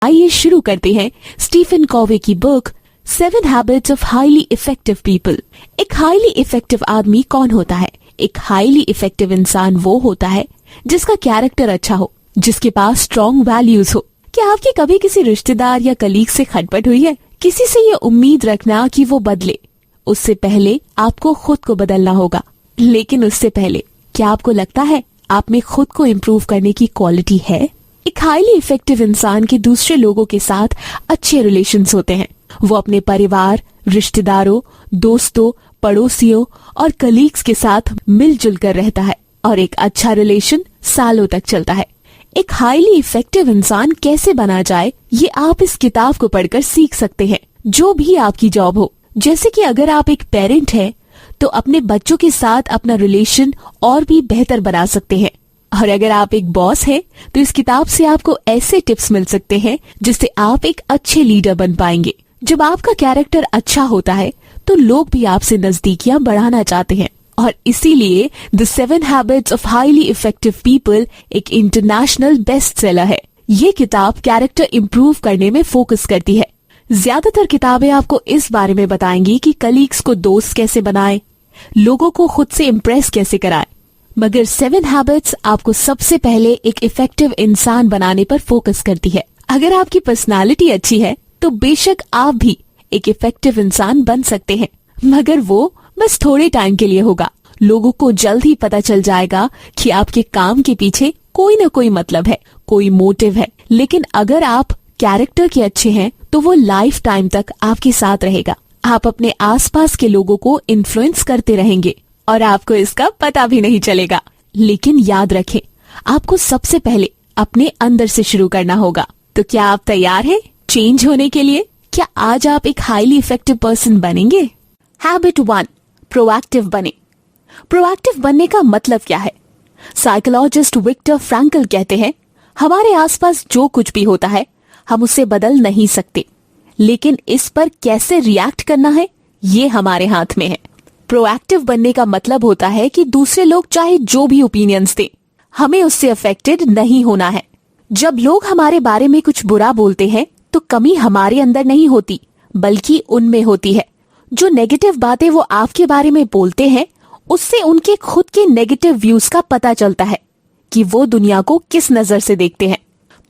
आइए शुरू करते हैं स्टीफन कॉवे की book 7 habits of highly effective people. एक हाईली इफेक्टिव आदमी कौन होता है? एक हाईली इफेक्टिव इंसान वो होता है जिसका कैरेक्टर अच्छा हो, जिसके पास स्ट्रॉन्ग वैल्यूज हो। क्या आपकी कभी किसी रिश्तेदार या कलीग से खटपट हुई है? किसी से ये उम्मीद रखना कि वो बदले, उससे पहले आपको खुद को बदलना होगा। लेकिन उससे पहले क्या आपको लगता है आप में खुद को इम्प्रूव करने की क्वालिटी है? एक हाईली इफेक्टिव इंसान के दूसरे लोगों के साथ अच्छे रिलेशंस होते हैं। वो अपने परिवार, रिश्तेदारों, दोस्तों, पड़ोसियों और कलीग्स के साथ मिलजुल कर रहता है और एक अच्छा रिलेशन सालों तक चलता है। एक हाईली इफेक्टिव इंसान कैसे बना जाए, ये आप इस किताब को पढ़कर सीख सकते हैं। जो भी आपकी जॉब हो, जैसे कि अगर आप एक पेरेंट हैं तो अपने बच्चों के साथ अपना रिलेशन और भी बेहतर बना सकते हैं, और अगर आप एक बॉस हैं तो इस किताब से आपको ऐसे टिप्स मिल सकते हैं जिससे आप एक अच्छे लीडर बन पाएंगे। जब आपका कैरेक्टर अच्छा होता है तो लोग भी आपसे नजदीकियां बढ़ाना चाहते हैं, और इसीलिए the 7 habits of highly effective people एक इंटरनेशनल बेस्ट सेलर है। ये किताब कैरेक्टर इम्प्रूव करने में फोकस करती है। ज्यादातर किताबें आपको इस बारे में बताएंगी कि कलीग्स को दोस्त कैसे बनाएं, लोगों को खुद से इम्प्रेस कैसे कराएं, मगर 7 हैबिट्स आपको सबसे पहले एक इफेक्टिव इंसान बनाने पर फोकस करती है। अगर आपकी पर्सनालिटी अच्छी है तो बेशक आप भी एक इफेक्टिव इंसान बन सकते हैं, मगर वो बस थोड़े टाइम के लिए होगा। लोगों को जल्द ही पता चल जाएगा कि आपके काम के पीछे कोई न कोई मतलब है, कोई मोटिव है। लेकिन अगर आप कैरेक्टर के अच्छे हैं तो वो लाइफ टाइम तक आपके साथ रहेगा। आप अपने आसपास के लोगों को इन्फ्लुएंस करते रहेंगे और आपको इसका पता भी नहीं चलेगा। लेकिन याद रखें, आपको सबसे पहले अपने अंदर से शुरू करना होगा। तो क्या आप तैयार हैं चेंज होने के लिए? क्या आज आप एक हाईली इफेक्टिव पर्सन बनेंगे? हैबिट 1, प्रोएक्टिव बने। प्रोएक्टिव बनने का मतलब क्या है? साइकोलॉजिस्ट विक्टर फ्रैंकल कहते हैं, हमारे आसपास जो कुछ भी होता है हम उसे बदल नहीं सकते, लेकिन इस पर कैसे रिएक्ट करना है ये हमारे हाथ में है। प्रोएक्टिव बनने का मतलब होता है कि दूसरे लोग चाहे जो भी ओपिनियंस दें, हमें उससे अफेक्टेड नहीं होना है। जब लोग हमारे बारे में कुछ बुरा बोलते हैं तो कमी हमारे अंदर नहीं होती, बल्कि उनमें होती है। जो नेगेटिव बातें वो आपके बारे में बोलते हैं, उससे उनके खुद के नेगेटिव व्यूज का पता चलता है कि वो दुनिया को किस नजर से देखते हैं।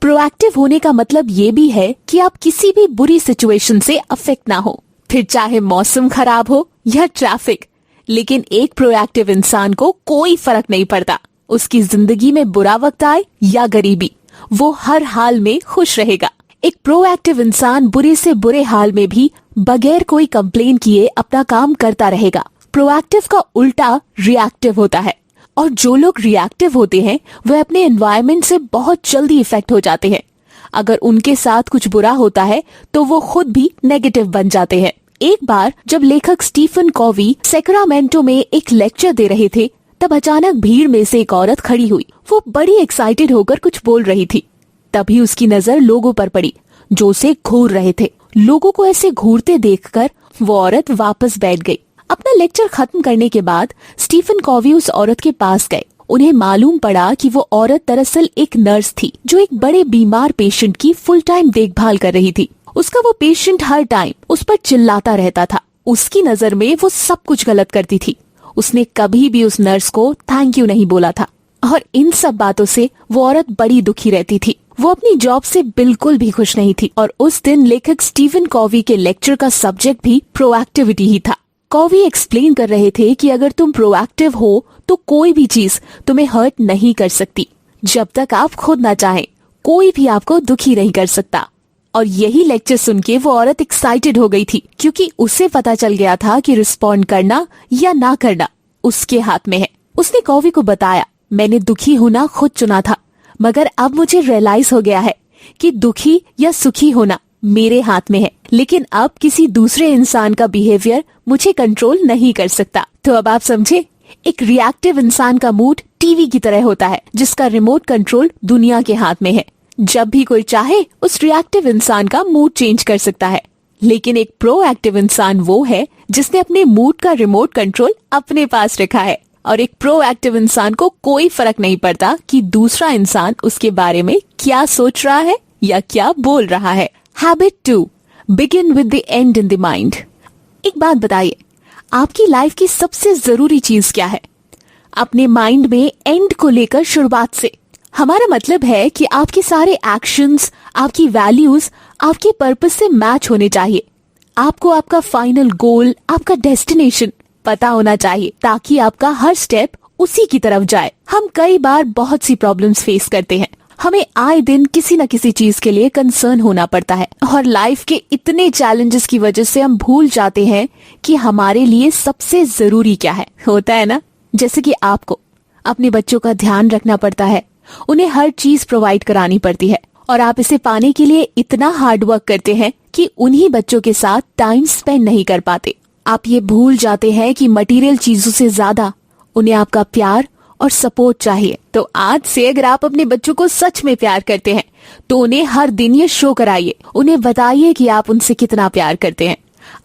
प्रोएक्टिव होने का मतलब ये भी है कि आप किसी भी बुरी सिचुएशन से अफेक्ट ना हो, फिर चाहे मौसम खराब हो या ट्रैफिक। लेकिन एक प्रोएक्टिव इंसान को कोई फर्क नहीं पड़ता, उसकी जिंदगी में बुरा वक्त आए या गरीबी, वो हर हाल में खुश रहेगा। एक प्रोएक्टिव इंसान बुरे से बुरे हाल में भी बगैर कोई कंप्लेन किए अपना काम करता रहेगा। प्रोएक्टिव का उल्टा रिएक्टिव होता है, और जो लोग रिएक्टिव होते हैं वह अपने एनवायरनमेंट से बहुत जल्दी इफेक्ट हो जाते हैं। अगर उनके साथ कुछ बुरा होता है तो वो खुद भी नेगेटिव बन जाते हैं। एक बार जब लेखक स्टीफन कॉवी सैक्रामेंटो में एक लेक्चर दे रहे थे, तब अचानक भीड़ में से एक औरत खड़ी हुई। वो बड़ी एक्साइटेड होकर कुछ बोल रही थी। तभी उसकी नजर लोगों पर पड़ी जो उसे घूर रहे थे। लोगों को ऐसे घूरते देखकर वो औरत वापस बैठ गई। अपना लेक्चर खत्म करने के बाद स्टीफन कॉवी उस औरत के पास गए। उन्हें मालूम पड़ा कि वो औरत दरअसल एक नर्स थी जो एक बड़े बीमार पेशेंट की फुल टाइम देखभाल कर रही थी। उसका वो पेशेंट हर टाइम उस पर चिल्लाता रहता था। उसकी नजर में वो सब कुछ गलत करती थी। उसने कभी भी उस नर्स को थैंक यू नहीं बोला था, और इन सब बातों से वो औरत बड़ी दुखी रहती थी। वो अपनी जॉब से बिल्कुल भी खुश नहीं थी, और उस दिन लेखक स्टीफन कॉवी के लेक्चर का सब्जेक्ट भी प्रोएक्टिविटी ही था। कॉवी एक्सप्लेन कर रहे थे कि अगर तुम प्रोएक्टिव हो तो कोई भी चीज तुम्हें हर्ट नहीं कर सकती। जब तक आप खुद ना चाहें, कोई भी आपको दुखी नहीं कर सकता। और यही लेक्चर सुन के वो औरत एक्साइटेड हो गई थी, क्योंकि उसे पता चल गया था कि रिस्पॉन्ड करना या ना करना उसके हाथ में है। उसने कॉवी को बताया, मैंने दुखी होना खुद चुना था, मगर अब मुझे रियलाइज हो गया है कि दुखी या सुखी होना मेरे हाथ में है। लेकिन अब किसी दूसरे इंसान का बिहेवियर मुझे कंट्रोल नहीं कर सकता। तो अब आप समझे, एक रिएक्टिव इंसान का मूड टीवी की तरह होता है जिसका रिमोट कंट्रोल दुनिया के हाथ में है। जब भी कोई चाहे उस रिएक्टिव इंसान का मूड चेंज कर सकता है। लेकिन एक प्रोएक्टिव इंसान वो है जिसने अपने मूड का रिमोट कंट्रोल अपने पास रखा है, और एक प्रोएक्टिव इंसान को कोई फर्क नहीं पड़ता कि दूसरा इंसान उसके बारे में क्या सोच रहा है या क्या बोल रहा है। Habit 2, begin with the and in the mind. एक बात बताइए, आपकी लाइफ की सबसे जरूरी चीज क्या है? अपने माइंड में एंड को लेकर शुरुआत से। हमारा मतलब है कि आपके सारे एक्शंस, आपकी वैल्यूज आपके पर्पस से मैच होने चाहिए। आपको आपका फाइनल गोल, आपका डेस्टिनेशन पता होना चाहिए ताकि आपका हर स्टेप उसी की तरफ जाए। हम कई बार बहुत सी प्रॉब्लम्स फेस करते हैं। हमें आए दिन किसी न किसी चीज के लिए कंसर्न होना पड़ता है और लाइफ के इतने चैलेंजेस की वजह से हम भूल जाते हैं कि हमारे लिए सबसे जरूरी क्या है। होता है ना, जैसे कि आपको अपने बच्चों का ध्यान रखना पड़ता है, उन्हें हर चीज प्रोवाइड करानी पड़ती है और आप इसे पाने के लिए इतना हार्ड वर्क करते हैं कि उन्हीं बच्चों के साथ टाइम स्पेंड नहीं कर पाते। आप ये भूल जाते हैं कि मटेरियल चीजों से ज्यादा उन्हें आपका प्यार और सपोर्ट चाहिए। तो आज से अगर आप अपने बच्चों को सच में प्यार करते हैं तो उन्हें हर दिन ये शो कराइए, उन्हें बताइए कि आप उनसे कितना प्यार करते हैं।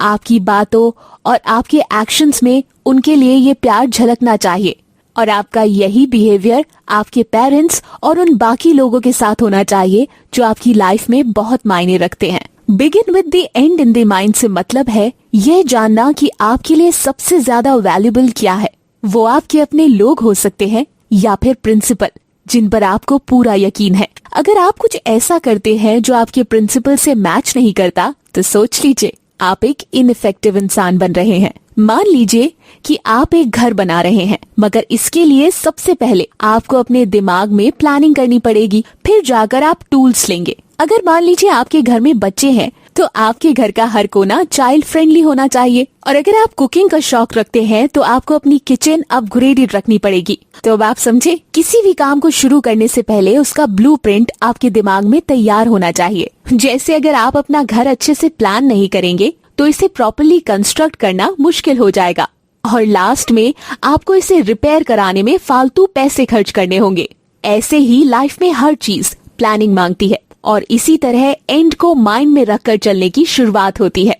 आपकी बातों और आपके एक्शंस में उनके लिए ये प्यार झलकना चाहिए और आपका यही बिहेवियर आपके पेरेंट्स और उन बाकी लोगों के साथ होना चाहिए जो आपकी लाइफ में बहुत मायने रखते हैं। Begin with the and in the mind से मतलब है ये जानना कि आपके लिए सबसे ज्यादा वैल्यूबल क्या है। वो आपके अपने लोग हो सकते हैं या फिर प्रिंसिपल जिन पर आपको पूरा यकीन है। अगर आप कुछ ऐसा करते हैं जो आपके प्रिंसिपल से मैच नहीं करता तो सोच लीजिए आप एक इनइफेक्टिव इंसान बन रहे हैं। मान लीजिए कि आप एक घर बना रहे हैं, मगर इसके लिए सबसे पहले आपको अपने दिमाग में प्लानिंग करनी पड़ेगी, फिर जाकर आप टूल्स लेंगे। अगर मान लीजिए आपके घर में बच्चे हैं तो आपके घर का हर कोना चाइल्ड फ्रेंडली होना चाहिए। और अगर आप कुकिंग का शौक रखते हैं तो आपको अपनी किचन अपग्रेडेड रखनी पड़ेगी। तो अब आप समझे, किसी भी काम को शुरू करने से पहले उसका ब्लूप्रिंट आपके दिमाग में तैयार होना चाहिए। जैसे अगर आप अपना घर अच्छे से प्लान नहीं करेंगे तो इसे प्रॉपर्ली कंस्ट्रक्ट करना मुश्किल हो जाएगा और लास्ट में आपको इसे रिपेयर कराने में फालतू पैसे खर्च करने होंगे। ऐसे ही लाइफ में हर चीज प्लानिंग मांगती है और इसी तरह एंड को माइंड में रखकर चलने की शुरुआत होती है।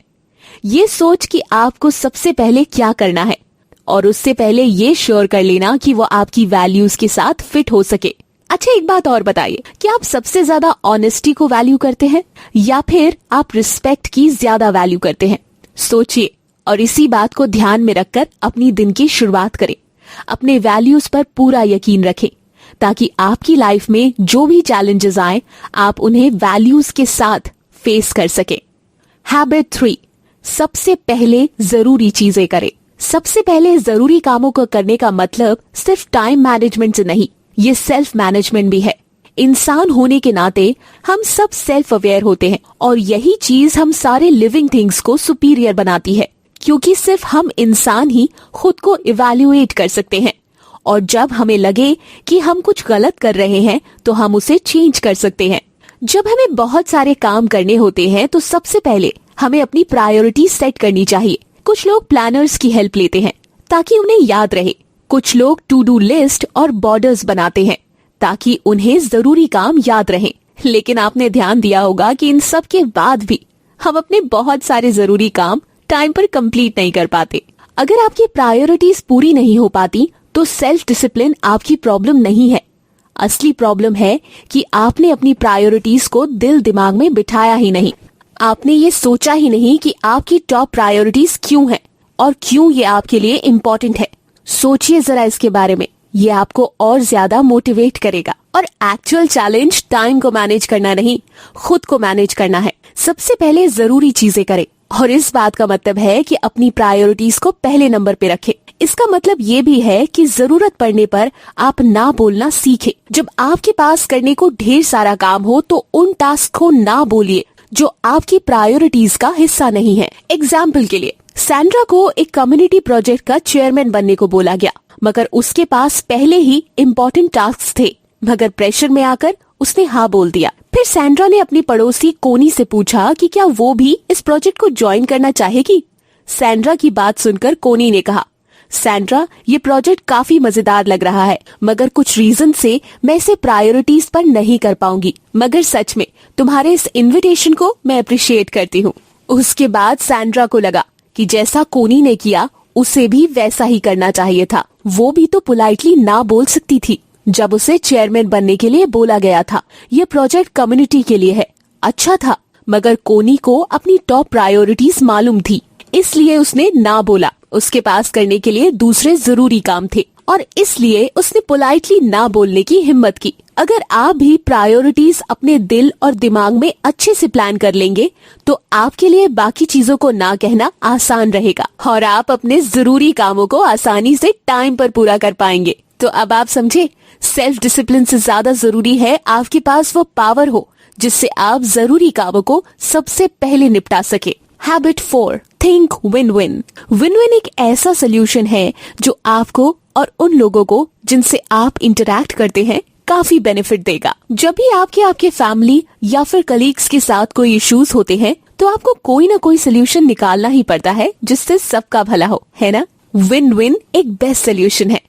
ये सोच कि आपको सबसे पहले क्या करना है और उससे पहले ये श्योर कर लेना कि वो आपकी वैल्यूज के साथ फिट हो सके। अच्छा, एक बात और बताइए, कि आप सबसे ज्यादा ऑनेस्टी को वैल्यू करते हैं या फिर आप रिस्पेक्ट की ज्यादा वैल्यू करते हैं? सोचिए और इसी बात को ध्यान में रखकर अपनी दिन की शुरुआत करें। अपने वैल्यूज पर पूरा यकीन रखें ताकि आपकी लाइफ में जो भी चैलेंजेस आए आप उन्हें वैल्यूज के साथ फेस कर सके। हैबिट 3, सबसे पहले जरूरी चीजें करें। सबसे पहले जरूरी कामों को करने का मतलब सिर्फ टाइम मैनेजमेंट से नहीं, ये सेल्फ मैनेजमेंट भी है। इंसान होने के नाते हम सब सेल्फ अवेयर होते हैं और यही चीज हम सारे लिविंग थिंग्स को सुपीरियर बनाती है, क्योंकि सिर्फ हम इंसान ही खुद को इवैल्यूएट कर सकते हैं और जब हमें लगे कि हम कुछ गलत कर रहे हैं तो हम उसे चेंज कर सकते हैं। जब हमें बहुत सारे काम करने होते हैं तो सबसे पहले हमें अपनी प्रायोरिटी सेट करनी चाहिए। कुछ लोग प्लानर्स की हेल्प लेते हैं ताकि उन्हें याद रहे। कुछ लोग टू डू लिस्ट और बॉर्डर्स बनाते हैं ताकि उन्हें जरूरी काम याद रहे। लेकिन आपने ध्यान दिया होगा कि इन सब के बाद भी हम अपने बहुत सारे जरूरी काम टाइम पर कंप्लीट नहीं कर पाते। अगर आपकी प्रायोरिटीज पूरी नहीं हो पाती तो सेल्फ डिसिप्लिन आपकी प्रॉब्लम नहीं है। असली प्रॉब्लम है कि आपने अपनी प्रायोरिटीज को दिल दिमाग में बिठाया ही नहीं। आपने ये सोचा ही नहीं कि आपकी टॉप प्रायोरिटीज क्यों है और क्यों ये आपके लिए इम्पोर्टेंट है। सोचिए जरा इसके बारे में, ये आपको और ज्यादा मोटिवेट करेगा। और एक्चुअल चैलेंज टाइम को मैनेज करना नहीं, खुद को मैनेज करना है। सबसे पहले जरूरी चीजें करें और इस बात का मतलब है कि अपनी प्रायोरिटीज को पहले नंबर पे रखें। इसका मतलब ये भी है कि जरूरत पड़ने पर आप ना बोलना सीखें। जब आपके पास करने को ढेर सारा काम हो तो उन टास्क को ना बोलिए जो आपकी प्रायोरिटीज का हिस्सा नहीं है। एग्जाम्पल के लिए, सैंड्रा को एक कम्युनिटी प्रोजेक्ट का चेयरमैन बनने को बोला गया, मगर उसके पास पहले ही इम्पोर्टेंट टास्क थे, मगर प्रेशर में आकर उसने हाँ बोल दिया। फिर सैंड्रा ने अपनी पड़ोसी कोनी से पूछा कि क्या वो भी इस प्रोजेक्ट को ज्वाइन करना चाहेगी। सैंड्रा की बात सुनकर कोनी ने कहा, सैंड्रा, ये प्रोजेक्ट काफी मजेदार लग रहा है, मगर कुछ रीजन से मैं इसे प्रायोरिटीज पर नहीं कर पाऊंगी, मगर सच में तुम्हारे इस इनविटेशन को मैं अप्रिशिएट करती हूँ। उसके बाद सैंड्रा को लगा कि जैसा कोनी ने किया उसे भी वैसा ही करना चाहिए था। वो भी तो पोलाइटली ना बोल सकती थी। जब उसे चेयरमैन बनने के लिए बोला गया था। ये प्रोजेक्ट कम्युनिटी के लिए है। अच्छा था, मगर कोनी को अपनी टॉप प्रायोरिटीज मालूम थी, इसलिए उसने ना बोला। उसके पास करने के लिए दूसरे जरूरी काम थे और इसलिए उसने पोलाइटली ना बोलने की हिम्मत की। अगर आप भी प्रायोरिटीज अपने दिल और दिमाग में अच्छे से प्लान कर लेंगे तो आपके लिए बाकी चीजों को ना कहना आसान रहेगा और आप अपने जरूरी कामों को आसानी से टाइम पर पूरा कर पाएंगे। तो अब आप समझे, सेल्फ डिसिप्लिन से ज्यादा जरूरी है आपके पास वो पावर हो जिससे आप जरूरी कामों को सबसे पहले निपटा सके। Habit 4, think win win. Win win एक ऐसा सोल्यूशन है जो आपको और उन लोगों को जिनसे आप इंटरैक्ट करते हैं काफी बेनिफिट देगा। जब भी आपके फैमिली या फिर कलीग्स के साथ कोई इश्यूज होते हैं तो आपको कोई ना कोई सोल्यूशन निकालना ही पड़ता है जिससे सबका भला हो, है ना। विन विन एक बेस्ट सोल्यूशन है।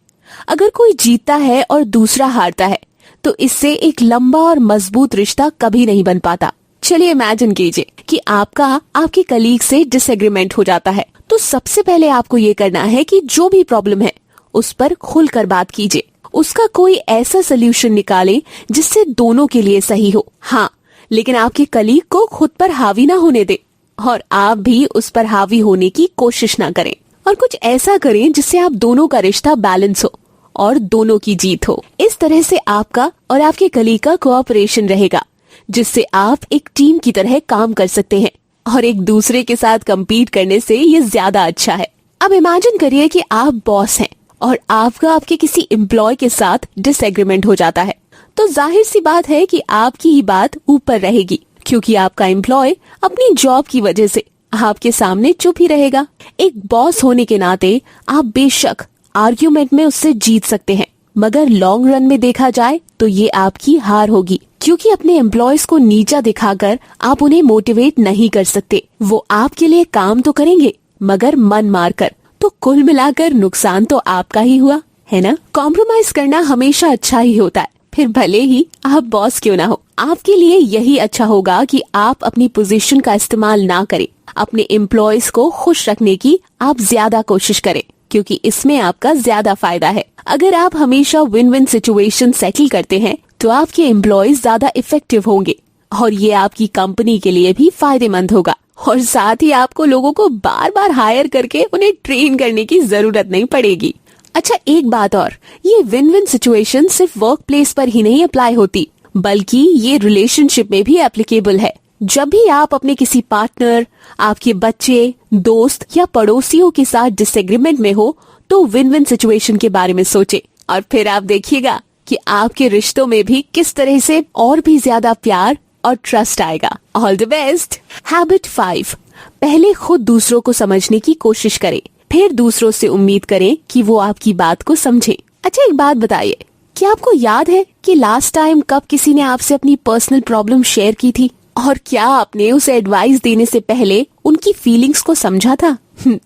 अगर कोई जीतता है और दूसरा हारता है तो इससे एक लंबा और मजबूत रिश्ता कभी नहीं बन पाता। चलिए इमेजिन कीजिए कि आपका आपके कलीग से डिसएग्रीमेंट हो जाता है, तो सबसे पहले आपको ये करना है कि जो भी प्रॉब्लम है उस पर खुलकर बात कीजिए। उसका कोई ऐसा सोल्यूशन निकालें जिससे दोनों के लिए सही हो। हाँ, लेकिन आपके कलीग को खुद पर हावी ना होने दे और आप भी उस पर हावी होने की कोशिश ना करें। और कुछ ऐसा करें जिससे आप दोनों का रिश्ता बैलेंस हो और दोनों की जीत हो। इस तरह से आपका और आपके कलीग का कोऑपरेशन रहेगा जिससे आप एक टीम की तरह काम कर सकते हैं और एक दूसरे के साथ कम्पीट करने से ये ज्यादा अच्छा है। अब इमेजिन करिए कि आप बॉस हैं और आपका आपके किसी एम्प्लॉय के साथ डिसएग्रीमेंट हो जाता है, तो जाहिर सी बात है कि आपकी ही बात ऊपर रहेगी क्योंकि आपका एम्प्लॉय अपनी जॉब की वजह से आपके सामने चुप ही रहेगा। एक बॉस होने के नाते आप बेशक आर्ग्यूमेंट में उससे जीत सकते हैं, मगर लॉन्ग रन में देखा जाए तो ये आपकी हार होगी क्योंकि अपने एम्प्लॉयज को नीचा दिखाकर आप उन्हें मोटिवेट नहीं कर सकते। वो आपके लिए काम तो करेंगे मगर मन मारकर, तो कुल मिलाकर नुकसान तो आपका ही हुआ, है ना। कॉम्प्रोमाइज करना हमेशा अच्छा ही होता है, फिर भले ही आप बॉस क्यों ना हो। आपके लिए यही अच्छा होगा कि आप अपनी पोजीशन का इस्तेमाल ना करें। अपने एम्प्लॉयज को खुश रखने की आप ज्यादा कोशिश करें क्योंकि इसमें आपका ज्यादा फायदा है। अगर आप हमेशा विन विन सिचुएशन सेटल करते हैं तो आपके एम्प्लॉयज ज्यादा इफेक्टिव होंगे और ये आपकी कंपनी के लिए भी फायदेमंद होगा और साथ ही आपको लोगों को बार बार हायर करके उन्हें ट्रेन करने की जरूरत नहीं पड़ेगी। अच्छा, एक बात और, ये विन विन सिचुएशन सिर्फ वर्क प्लेस पर ही नहीं अप्लाई होती बल्कि ये रिलेशनशिप में भी एप्लीकेबल है। जब भी आप अपने किसी पार्टनर, आपके बच्चे, दोस्त या पड़ोसियों के साथ डिसएग्रीमेंट में हो तो विन विन सिचुएशन के बारे में सोचें और फिर आप देखिएगा कि आपके रिश्तों में भी किस तरह से और भी ज्यादा प्यार और ट्रस्ट आएगा। All the best. हैबिट 5, पहले खुद दूसरों को समझने की कोशिश करें, फिर दूसरों से उम्मीद करें कि वो आपकी बात को समझें। अच्छा, एक बात बताइए, क्या आपको याद है कि लास्ट टाइम कब किसी ने आपसे अपनी पर्सनल प्रॉब्लम शेयर की थी और क्या आपने उसे एडवाइस देने से पहले उनकी फीलिंग्स को समझा था?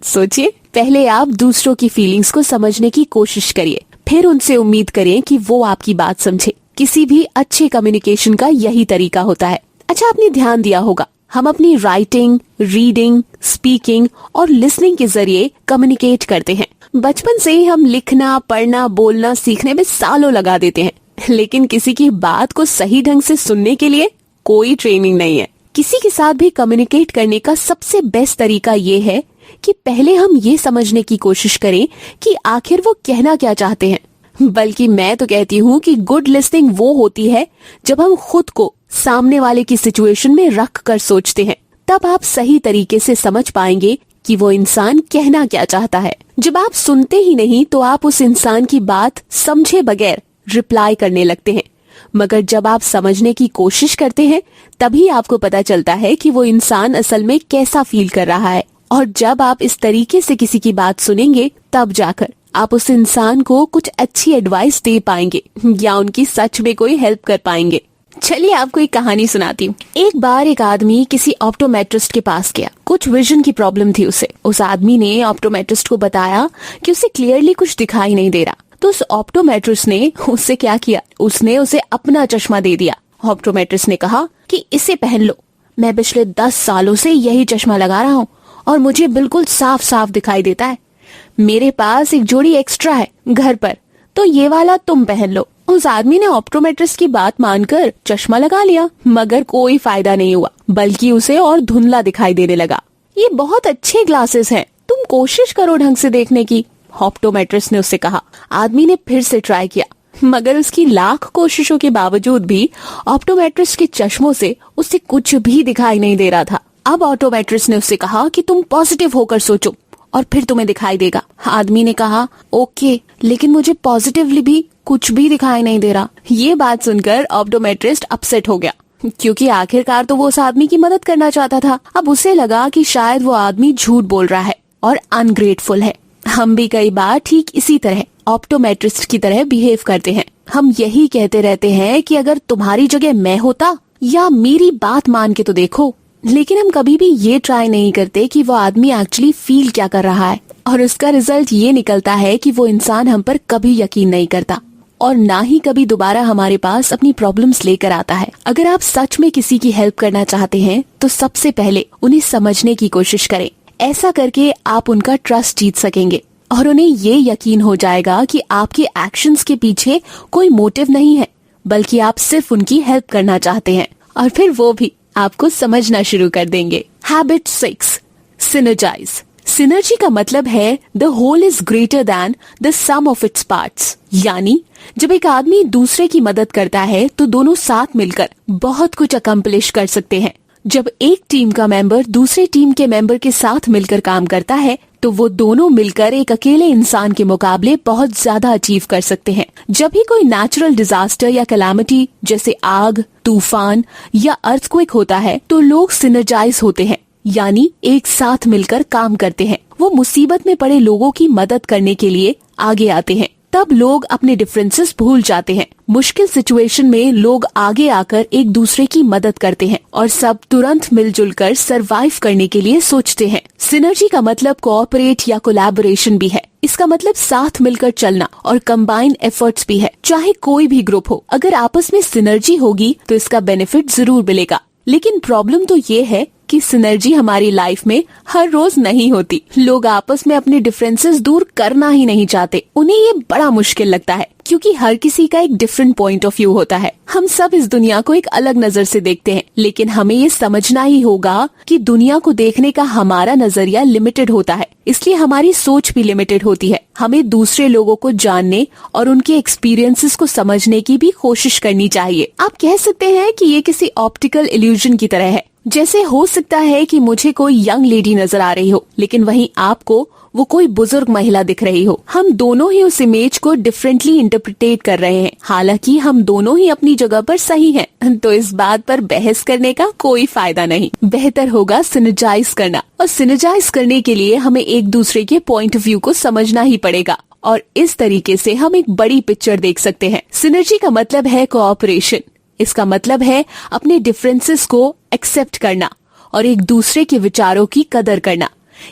सोचिए, पहले आप दूसरों की फीलिंग्स को समझने की कोशिश करिए, फिर उनसे उम्मीद करें कि वो आपकी बात समझे। किसी भी अच्छे कम्युनिकेशन का यही तरीका होता है। अच्छा, आपने ध्यान दिया होगा, हम अपनी राइटिंग, रीडिंग, स्पीकिंग और लिसनिंग के जरिए कम्युनिकेट करते हैं। बचपन से ही हम लिखना, पढ़ना, बोलना सीखने में सालों लगा देते हैं, लेकिन किसी की बात को सही ढंग से सुनने के लिए कोई ट्रेनिंग नहीं है। किसी के साथ भी कम्युनिकेट करने का सबसे बेस्ट तरीका ये है कि पहले हम ये समझने की कोशिश करें कि आखिर वो कहना क्या चाहते हैं। बल्कि मैं तो कहती हूँ कि गुड लिसनिंग वो होती है जब हम खुद को सामने वाले की सिचुएशन में रख कर सोचते हैं। तब आप सही तरीके से समझ पाएंगे कि वो इंसान कहना क्या चाहता है। जब आप सुनते ही नहीं तो आप उस इंसान की बात समझे बगैर रिप्लाई करने लगते हैं, मगर जब आप समझने की कोशिश करते हैं तभी आपको पता चलता है कि वो इंसान असल में कैसा फील कर रहा है। और जब आप इस तरीके से किसी की बात सुनेंगे तब जाकर आप उस इंसान को कुछ अच्छी एडवाइस दे पाएंगे या उनकी सच में कोई हेल्प कर पाएंगे। चलिए आपको एक कहानी सुनाती हूँ। एक बार एक आदमी किसी ऑप्टोमेट्रिस्ट के पास गया। कुछ विजन की प्रॉब्लम थी उसे। उस आदमी ने ऑप्टोमेट्रिस्ट को बताया कि उसे क्लियरली कुछ दिखाई नहीं दे रहा। तो उस ऑप्टोमेट्रिस्ट ने उससे क्या किया, उसने उसे अपना चश्मा दे दिया। ऑप्टोमेट्रिस्ट ने कहा कि इसे पहन लो, मैं पिछले 10 सालों से यही चश्मा लगा रहा हूँ और मुझे बिल्कुल साफ साफ दिखाई देता है। मेरे पास एक जोड़ी एक्स्ट्रा है घर पर, तो ये वाला तुम पहन लो। उस आदमी ने ऑप्टोमेट्रिस्ट की बात मानकर चश्मा लगा लिया, मगर कोई फायदा नहीं हुआ, बल्कि उसे और धुंधला दिखाई देने लगा। ये बहुत अच्छे ग्लासेस हैं, तुम कोशिश करो ढंग से देखने की, ऑप्टोमेट्रिस्ट ने उससे कहा। आदमी ने फिर से ट्राई किया, मगर उसकी लाख कोशिशों के बावजूद भी ऑप्टोमेट्रिस्ट के चश्मों से उसे कुछ भी दिखाई नहीं दे रहा था। अब ऑप्टोमेट्रिस्ट ने उससे कहा कि तुम पॉजिटिव होकर सोचो और फिर तुम्हें दिखाई देगा। आदमी ने कहा, ओके, लेकिन मुझे पॉजिटिवली भी कुछ भी दिखाई नहीं दे रहा। ये बात सुनकर ऑप्टोमेट्रिस्ट अपसेट हो गया, क्योंकि आखिरकार तो वो उस आदमी की मदद करना चाहता था। अब उसे लगा कि शायद वो आदमी झूठ बोल रहा है और अनग्रेटफुल है। हम भी कई बार ठीक इसी तरह ऑप्टोमेट्रिस्ट की तरह बिहेव करते हैं। हम यही कहते रहते हैं कि अगर तुम्हारी जगह मैं होता, या मेरी बात मान के तो देखो, लेकिन हम कभी भी ये ट्राई नहीं करते कि वो आदमी एक्चुअली फील क्या कर रहा है। और उसका रिजल्ट ये निकलता है कि वो इंसान हम पर कभी यकीन नहीं करता और ना ही कभी दोबारा हमारे पास अपनी प्रॉब्लम्स लेकर आता है। अगर आप सच में किसी की हेल्प करना चाहते हैं तो सबसे पहले उन्हें समझने की कोशिश करें। ऐसा करके आप उनका ट्रस्ट जीत सकेंगे और उन्हें ये यकीन हो जाएगा कि आपके एक्शंस के पीछे कोई मोटिव नहीं है, बल्कि आप सिर्फ उनकी हेल्प करना चाहते हैं, और फिर वो भी आपको समझना शुरू कर देंगे। Habit 6, synergise. सिनर्जी का मतलब है the whole is greater than the sum of its parts. यानी जब एक आदमी दूसरे की मदद करता है तो दोनों साथ मिलकर बहुत कुछ अकम्प्लिश कर सकते हैं। जब एक टीम का मेंबर दूसरे टीम के मेंबर के साथ मिलकर काम करता है तो वो दोनों मिलकर एक अकेले इंसान के मुकाबले बहुत ज्यादा अचीव कर सकते हैं। जब भी कोई नेचुरल डिजास्टर या कैलामिटी जैसे आग, तूफान या अर्थक्वेक होता है तो लोग सिनर्जाइज होते हैं, यानी एक साथ मिलकर काम करते हैं। वो मुसीबत में पड़े लोगों की मदद करने के लिए आगे आते हैं। तब लोग अपने डिफरेंसेस भूल जाते हैं। मुश्किल सिचुएशन में लोग आगे आकर एक दूसरे की मदद करते हैं और सब तुरंत मिलजुल कर सरवाइव करने के लिए सोचते हैं। सिनर्जी का मतलब कोऑपरेट या कोलैबोरेशन भी है। इसका मतलब साथ मिलकर चलना और कंबाइन एफर्ट्स भी है। चाहे कोई भी ग्रुप हो, अगर आपस में सिनर्जी होगी तो इसका बेनिफिट जरूर मिलेगा। लेकिन प्रॉब्लम तो ये है कि सिनर्जी हमारी लाइफ में हर रोज नहीं होती। लोग आपस में अपने डिफरेंसेस दूर करना ही नहीं चाहते। उन्हें ये बड़ा मुश्किल लगता है, क्योंकि हर किसी का एक डिफरेंट पॉइंट ऑफ व्यू होता है। हम सब इस दुनिया को एक अलग नजर से देखते हैं, लेकिन हमें ये समझना ही होगा कि दुनिया को देखने का हमारा नजरिया लिमिटेड होता है, इसलिए हमारी सोच भी लिमिटेड होती है। हमें दूसरे लोगों को जानने और उनके एक्सपीरियंसेस को समझने की भी कोशिश करनी चाहिए। आप कह सकते हैं कि ये किसी ऑप्टिकल इल्यूजन की तरह है। जैसे हो सकता है कि मुझे कोई यंग लेडी नजर आ रही हो, लेकिन वहीं आपको वो कोई बुजुर्ग महिला दिख रही हो। हम दोनों ही उस इमेज को डिफरेंटली इंटरप्रिटेट कर रहे हैं, हालांकि हम दोनों ही अपनी जगह पर सही हैं। तो इस बात पर बहस करने का कोई फायदा नहीं। बेहतर होगा सिनर्जाइज करना, और सिनर्जाइज करने के लिए हमें एक दूसरे के पॉइंट ऑफ व्यू को समझना ही पड़ेगा, और इस तरीके से हम एक बड़ी पिक्चर देख सकते हैं। सिनर्जी का मतलब है कोऑपरेशन। इसका मतलब है अपने डिफरेंसेस को एक्सेप्ट करना और एक दूसरे के विचारों की कदर करना।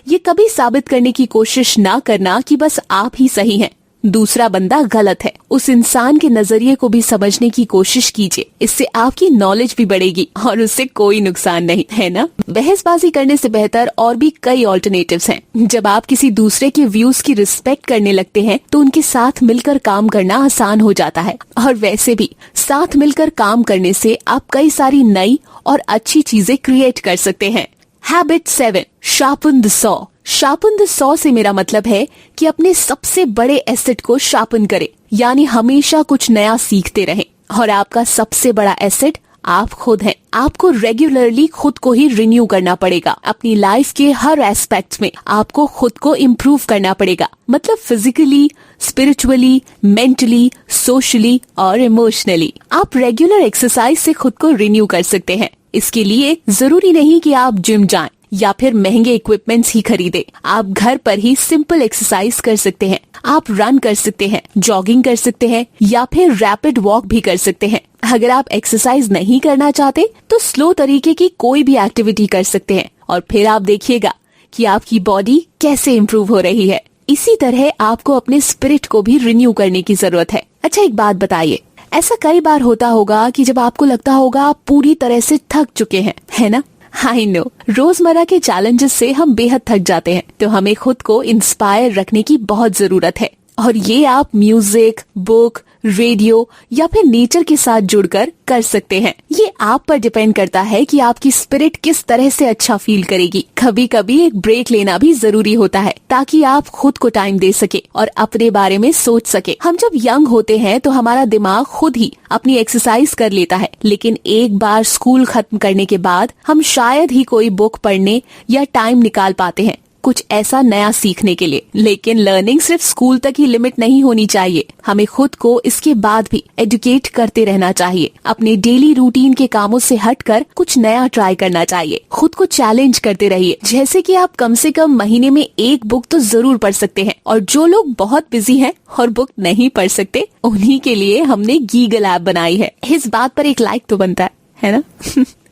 ये कभी साबित करने की कोशिश ना करना कि बस आप ही सही हैं, दूसरा बंदा गलत है। उस इंसान के नजरिए को भी समझने की कोशिश कीजिए। इससे आपकी नॉलेज भी बढ़ेगी और उससे कोई नुकसान नहीं, है ना? बहसबाजी करने से बेहतर और भी कई ऑल्टरनेटिव्स हैं। जब आप किसी दूसरे के व्यूज की रिस्पेक्ट करने लगते हैं तो उनके साथ मिलकर काम करना आसान हो जाता है। और वैसे भी साथ मिलकर काम करने से आप कई सारी नई और अच्छी चीजें क्रिएट कर सकते हैं। Habit 7, sharpen the saw. Sharpen the saw से मेरा मतलब है कि अपने सबसे बड़े एसेट को शार्पन करें, यानी हमेशा कुछ नया सीखते रहें। और आपका सबसे बड़ा एसेट आप खुद हैं। आपको रेगुलरली खुद को ही रिन्यू करना पड़ेगा। अपनी लाइफ के हर एस्पेक्ट में आपको खुद को इम्प्रूव करना पड़ेगा, मतलब फिजिकली, स्पिरिचुअली, मेंटली, सोशली और इमोशनली। आप रेगुलर एक्सरसाइज से खुद को रिन्यू कर सकते हैं। इसके लिए जरूरी नहीं कि आप जिम जाएं या फिर महंगे इक्विपमेंट्स ही खरीदें। आप घर पर ही सिंपल एक्सरसाइज कर सकते हैं। आप रन कर सकते हैं, जॉगिंग कर सकते हैं या फिर रैपिड वॉक भी कर सकते हैं। अगर आप एक्सरसाइज नहीं करना चाहते तो स्लो तरीके की कोई भी एक्टिविटी कर सकते हैं और फिर आप देखिएगा कि आपकी बॉडी कैसे इम्प्रूव हो रही है। इसी तरह आपको अपने स्पिरिट को भी रिन्यू करने की जरूरत है। अच्छा, एक बात बताइए, ऐसा कई बार होता होगा कि जब आपको लगता होगा आप पूरी तरह से थक चुके हैं, है ना? आई नो, रोजमर्रा के चैलेंजेस से हम बेहद थक जाते हैं, तो हमें खुद को इंस्पायर रखने की बहुत जरूरत है। और ये आप म्यूजिक, बुक, रेडियो या फिर नेचर के साथ जुड़कर कर सकते हैं। ये आप पर डिपेंड करता है कि आपकी स्पिरिट किस तरह से अच्छा फील करेगी। कभी कभी एक ब्रेक लेना भी जरूरी होता है ताकि आप खुद को टाइम दे सके और अपने बारे में सोच सके। हम जब यंग होते हैं तो हमारा दिमाग खुद ही अपनी एक्सरसाइज कर लेता है, लेकिन एक बार स्कूल खत्म करने के बाद हम शायद ही कोई बुक पढ़ने या टाइम निकाल पाते हैं कुछ ऐसा नया सीखने के लिए। लेकिन लर्निंग सिर्फ स्कूल तक ही लिमिट नहीं होनी चाहिए। हमें खुद को इसके बाद भी एजुकेट करते रहना चाहिए। अपने डेली रूटीन के कामों से हटकर कुछ नया ट्राई करना चाहिए। खुद को चैलेंज करते रहिए, जैसे कि आप कम से कम महीने में एक बुक तो जरूर पढ़ सकते हैं। और जो लोग बहुत बिजी हैं और बुक नहीं पढ़ सकते, उन्हीं के लिए हमने गीगल ऐप बनाई है। इस बात पर एक लाइक तो बनता है ना?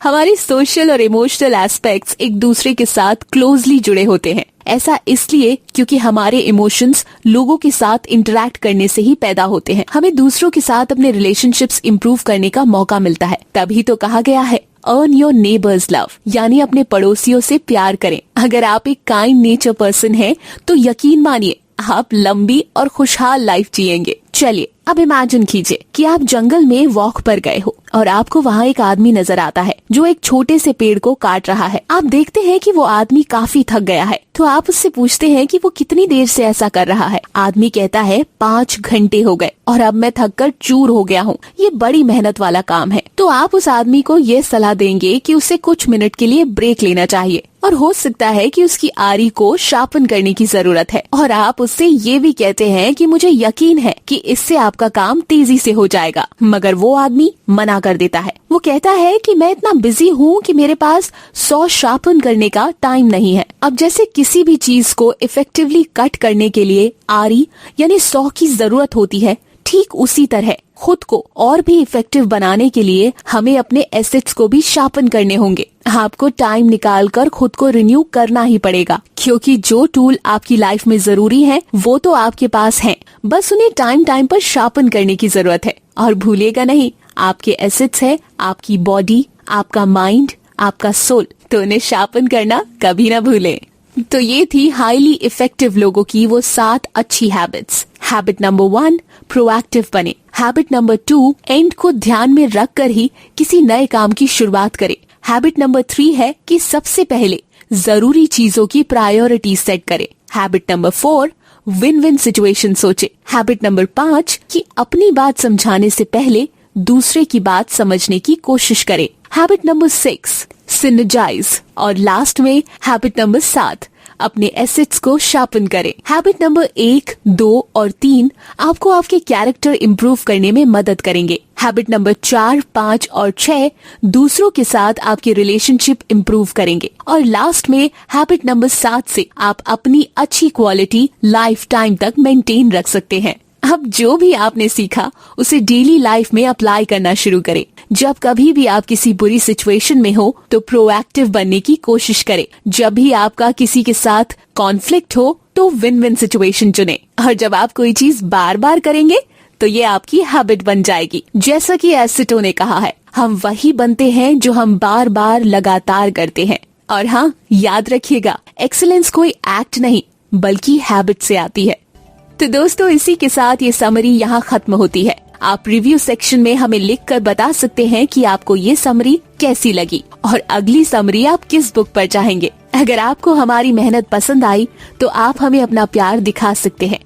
हमारे सोशल और इमोशनल एस्पेक्ट्स एक दूसरे के साथ क्लोजली जुड़े होते हैं। ऐसा इसलिए क्योंकि हमारे इमोशंस लोगों के साथ इंटरेक्ट करने से ही पैदा होते हैं। हमें दूसरों के साथ अपने रिलेशनशिप्स इंप्रूव करने का मौका मिलता है। तभी तो कहा गया है अर्न योर नेबर्स लव, यानी अपने पड़ोसियों से प्यार करें। अगर आप एक काइंड नेचर पर्सन हैं, तो यकीन मानिए आप लंबी और खुशहाल लाइफ जिएंगे। चलिए अब इमेजिन कीजिए कि आप जंगल में वॉक पर गए हो और आपको वहाँ एक आदमी नजर आता है जो एक छोटे से पेड़ को काट रहा है। आप देखते हैं कि वो आदमी काफी थक गया है, तो आप उससे पूछते हैं कि वो कितनी देर से ऐसा कर रहा है। आदमी कहता है 5 घंटे हो गए और अब मैं थक कर चूर हो गया हूँ। ये बड़ी मेहनत वाला काम है। तो आप उस आदमी को ये सलाह देंगे कि उसे कुछ मिनट के लिए ब्रेक लेना चाहिए और हो सकता है कि उसकी आरी को शार्पन करने की जरूरत है। और आप उससे ये भी कहते हैं कि मुझे यकीन है कि इससे आपका काम तेजी से हो जाएगा। मगर वो आदमी मना कर देता है। वो कहता है कि मैं इतना बिजी हूँ कि मेरे पास 100 शार्पन करने का टाइम नहीं है। अब जैसे किसी भी चीज को इफेक्टिवली कट करने के लिए आरी यानी 100 की जरूरत होती है, ठीक उसी तरह खुद को और भी इफेक्टिव बनाने के लिए हमें अपने एसेट्स को भी शार्पन करने होंगे। आपको टाइम निकालकर खुद को रिन्यू करना ही पड़ेगा, क्योंकि जो टूल आपकी लाइफ में जरूरी है वो तो आपके पास हैं, बस उन्हें टाइम टाइम पर शार्पन करने की जरूरत है। और भूलिएगा नहीं, आपके एसेट्स है आपकी बॉडी, आपका माइंड, आपका सोल, तो उन्हें शार्पन करना कभी ना भूलें। तो ये थी हाईली इफेक्टिव लोगों की वो 7 अच्छी हैबिट्स। हैबिट नंबर 1, प्रोएक्टिव बने। हैबिट नंबर 2, एंड को ध्यान में रखकर ही किसी नए काम की शुरुआत करें। हैबिट नंबर 3 है कि सबसे पहले जरूरी चीजों की प्रायोरिटी सेट करें। Habit number 4, win win situation सोचे। हैबिट नंबर 5 कि अपनी बात समझाने से पहले दूसरे की बात समझने की कोशिश करें। Habit number 6, synergise. और लास्ट में हैबिट नंबर 7, अपने एसेट्स को शार्पन करें। हैबिट नंबर 1, 2 और 3 आपको आपके कैरेक्टर इंप्रूव करने में मदद करेंगे। हैबिट नंबर 4, 5 और 6 दूसरों के साथ आपकी रिलेशनशिप इंप्रूव करेंगे। और लास्ट में हैबिट नंबर 7 से आप अपनी अच्छी क्वालिटी लाइफ टाइम तक मेंटेन रख सकते हैं। अब जो भी आपने सीखा उसे डेली लाइफ में अप्लाई करना शुरू करें। जब कभी भी आप किसी बुरी सिचुएशन में हो तो प्रोएक्टिव बनने की कोशिश करें। जब भी आपका किसी के साथ कॉन्फ्लिक्ट हो तो विन विन सिचुएशन चुने। और जब आप कोई चीज बार बार करेंगे तो ये आपकी हैबिट बन जाएगी। जैसा कि एसिटो ने कहा है, हम वही बनते हैं जो हम बार बार लगातार करते हैं। और हाँ, याद रखिएगा, एक्सीलेंस कोई एक्ट नहीं बल्कि हैबिट से आती है। तो दोस्तों, इसी के साथ ये समरी यहाँ खत्म होती है। आप रिव्यू सेक्शन में हमें लिखकर बता सकते हैं कि आपको ये समरी कैसी लगी और अगली समरी आप किस बुक पर चाहेंगे। अगर आपको हमारी मेहनत पसंद आई तो आप हमें अपना प्यार दिखा सकते हैं।